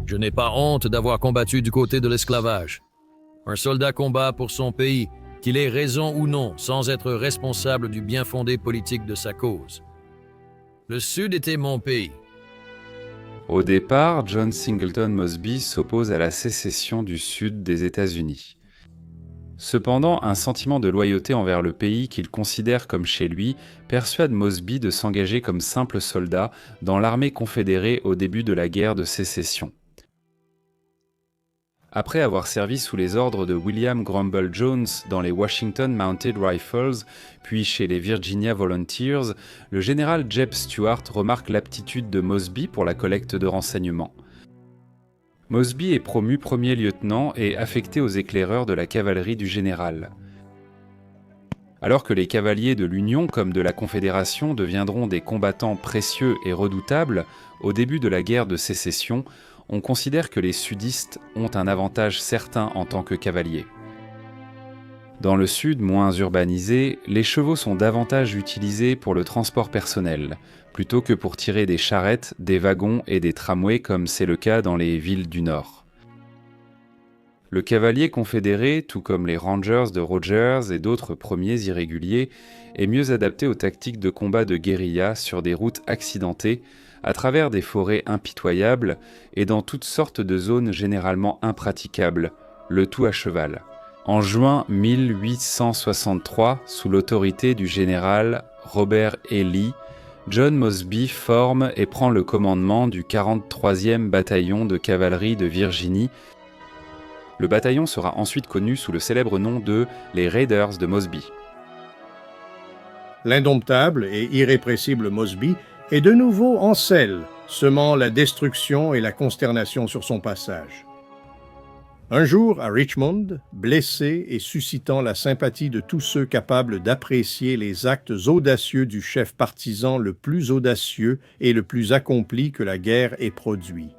Je n'ai pas honte d'avoir combattu du côté de l'esclavage. Un soldat combat pour son pays, qu'il ait raison ou non, sans être responsable du bien fondé politique de sa cause. Le Sud était mon pays. Au départ, John Singleton Mosby s'oppose à la sécession du Sud des États-Unis. Cependant, un sentiment de loyauté envers le pays qu'il considère comme chez lui persuade Mosby de s'engager comme simple soldat dans l'armée confédérée au début de la guerre de sécession. Après avoir servi sous les ordres de William Grumble Jones dans les Washington Mounted Rifles, puis chez les Virginia Volunteers, le général Jeb Stuart remarque l'aptitude de Mosby pour la collecte de renseignements. Mosby est promu premier lieutenant et affecté aux éclaireurs de la cavalerie du général. Alors que les cavaliers de l'Union comme de la Confédération deviendront des combattants précieux et redoutables, au début de la guerre de sécession, on considère que les sudistes ont un avantage certain en tant que cavaliers. Dans le sud moins urbanisé, les chevaux sont davantage utilisés pour le transport personnel, plutôt que pour tirer des charrettes, des wagons et des tramways comme c'est le cas dans les villes du nord. Le cavalier confédéré, tout comme les Rangers de Rogers et d'autres premiers irréguliers, est mieux adapté aux tactiques de combat de guérilla sur des routes accidentées, à travers des forêts impitoyables et dans toutes sortes de zones généralement impraticables, le tout à cheval. En juin 1863, sous l'autorité du général Robert E. Lee, John Mosby forme et prend le commandement du 43e bataillon de cavalerie de Virginie. Le bataillon sera ensuite connu sous le célèbre nom de les Raiders de Mosby. L'indomptable et irrépressible Mosby est de nouveau en selle, semant la destruction et la consternation sur son passage. Un jour, à Richmond, blessé et suscitant la sympathie de tous ceux capables d'apprécier les actes audacieux du chef partisan le plus audacieux et le plus accompli que la guerre ait produit.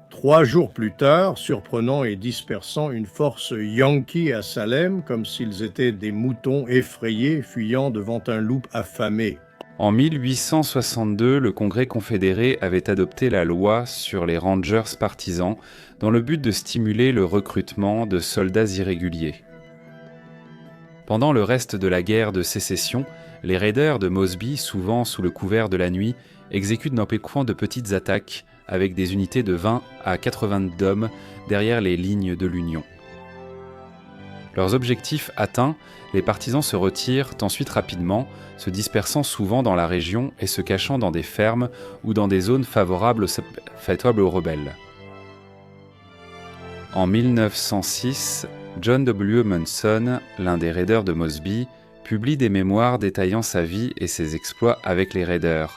3 jours plus tard, surprenant et dispersant une force yankee à Salem comme s'ils étaient des moutons effrayés fuyant devant un loup affamé. En 1862, le Congrès confédéré avait adopté la loi sur les Rangers partisans dans le but de stimuler le recrutement de soldats irréguliers. Pendant le reste de la guerre de sécession, les raiders de Mosby, souvent sous le couvert de la nuit, exécutent n'empêchant de petites attaques avec des unités de 20 à 80 d'hommes derrière les lignes de l'Union. Leurs objectifs atteints, les partisans se retirent ensuite rapidement, se dispersant souvent dans la région et se cachant dans des fermes ou dans des zones favorables aux rebelles. En 1906, John W. Munson, l'un des raiders de Mosby, publie des mémoires détaillant sa vie et ses exploits avec les raiders,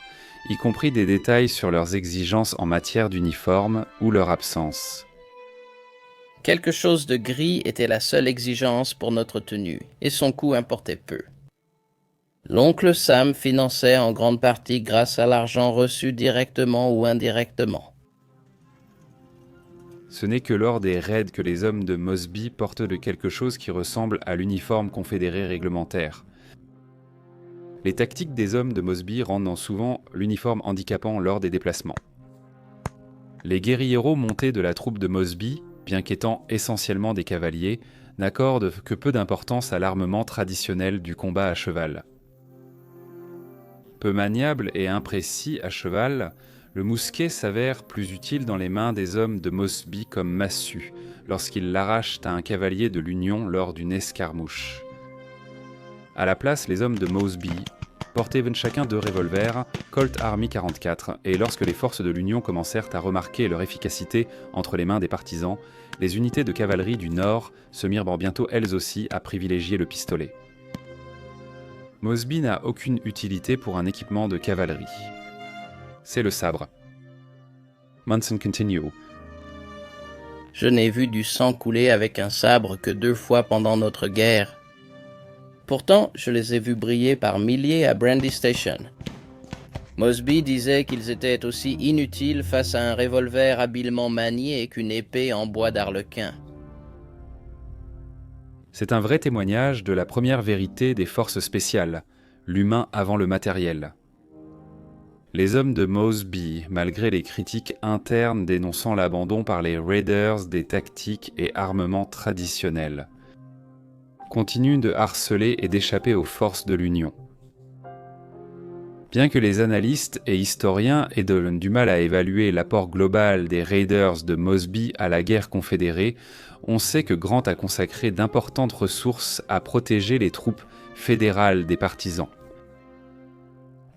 y compris des détails sur leurs exigences en matière d'uniforme ou leur absence. Quelque chose de gris était la seule exigence pour notre tenue, et son coût importait peu. L'oncle Sam finançait en grande partie grâce à l'argent reçu directement ou indirectement. Ce n'est que lors des raids que les hommes de Mosby portent de quelque chose qui ressemble à l'uniforme confédéré réglementaire. Les tactiques des hommes de Mosby rendent souvent l'uniforme handicapant lors des déplacements. Les guérilleros montés de la troupe de Mosby, bien qu'étant essentiellement des cavaliers, n'accordent que peu d'importance à l'armement traditionnel du combat à cheval. Peu maniable et imprécis à cheval, le mousquet s'avère plus utile dans les mains des hommes de Mosby comme massue, lorsqu'ils l'arrachent à un cavalier de l'Union lors d'une escarmouche. À la place, les hommes de Mosby portaient chacun 2 revolvers, Colt Army 44, et lorsque les forces de l'Union commencèrent à remarquer leur efficacité entre les mains des partisans, les unités de cavalerie du Nord se mirent bientôt elles aussi à privilégier le pistolet. Mosby n'a aucune utilité pour un équipement de cavalerie. C'est le sabre. Munson continue. Je n'ai vu du sang couler avec un sabre que 2 fois pendant notre guerre. Pourtant, je les ai vus briller par milliers à Brandy Station. Mosby disait qu'ils étaient aussi inutiles face à un revolver habilement manié qu'une épée en bois d'arlequin. C'est un vrai témoignage de la première vérité des forces spéciales, l'humain avant le matériel. Les hommes de Mosby, malgré les critiques internes dénonçant l'abandon par les Raiders des tactiques et armements traditionnels, continuent de harceler et d'échapper aux forces de l'Union. Bien que les analystes et historiens aient du mal à évaluer l'apport global des Raiders de Mosby à la guerre confédérée, on sait que Grant a consacré d'importantes ressources à protéger les troupes fédérales des partisans.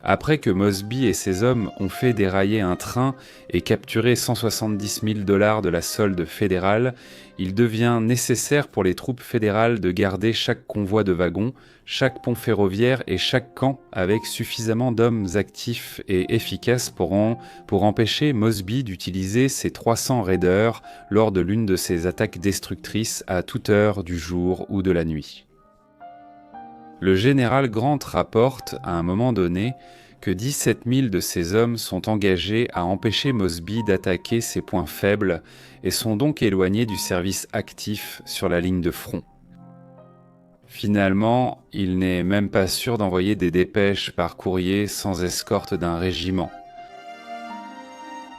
Après que Mosby et ses hommes ont fait dérailler un train et capturé 170 000 $ de la solde fédérale, il devient nécessaire pour les troupes fédérales de garder chaque convoi de wagons, chaque pont ferroviaire et chaque camp avec suffisamment d'hommes actifs et efficaces pour empêcher Mosby d'utiliser ses 300 raiders lors de l'une de ses attaques destructrices à toute heure du jour ou de la nuit. Le général Grant rapporte, à un moment donné, que 17 000 de ses hommes sont engagés à empêcher Mosby d'attaquer ses points faibles et sont donc éloignés du service actif sur la ligne de front. Finalement, il n'est même pas sûr d'envoyer des dépêches par courrier sans escorte d'un régiment.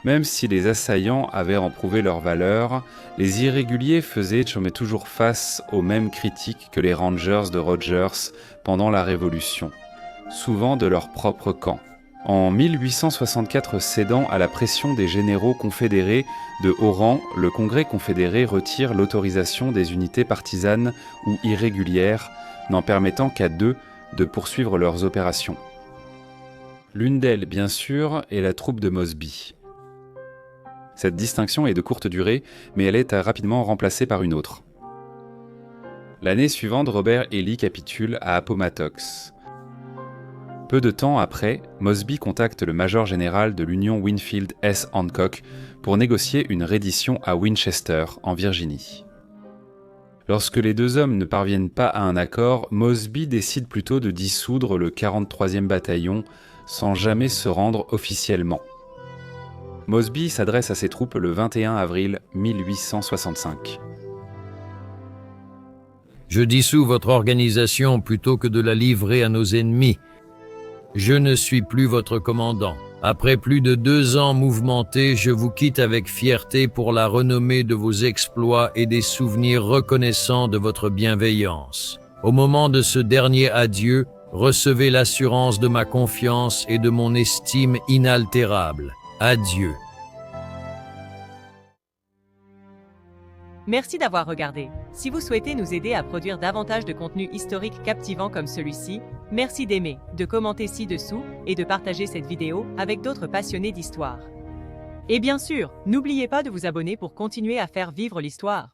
Même si les assaillants avaient reprouvé leur valeur, les irréguliers faisaient toujours face aux mêmes critiques que les Rangers de Rogers pendant la Révolution, souvent de leur propre camp. En 1864, cédant à la pression des généraux confédérés de haut rang, le Congrès confédéré retire l'autorisation des unités partisanes ou irrégulières, n'en permettant qu'à 2 de poursuivre leurs opérations. L'une d'elles, bien sûr, est la troupe de Mosby. Cette distinction est de courte durée, mais elle est rapidement remplacée par une autre. L'année suivante, Robert E. Lee capitule à Appomattox. Peu de temps après, Mosby contacte le major général de l'Union Winfield S. Hancock pour négocier une reddition à Winchester, en Virginie. Lorsque les deux hommes ne parviennent pas à un accord, Mosby décide plutôt de dissoudre le 43e bataillon sans jamais se rendre officiellement. Mosby s'adresse à ses troupes le 21 avril 1865. Je dissous votre organisation plutôt que de la livrer à nos ennemis. Je ne suis plus votre commandant. Après plus de 2 ans mouvementés, je vous quitte avec fierté pour la renommée de vos exploits et des souvenirs reconnaissants de votre bienveillance. Au moment de ce dernier adieu, recevez l'assurance de ma confiance et de mon estime inaltérable. Adieu. Merci d'avoir regardé. Si vous souhaitez nous aider à produire davantage de contenu historique captivant comme celui-ci, merci d'aimer, de commenter ci-dessous et de partager cette vidéo avec d'autres passionnés d'histoire. Et bien sûr, n'oubliez pas de vous abonner pour continuer à faire vivre l'histoire.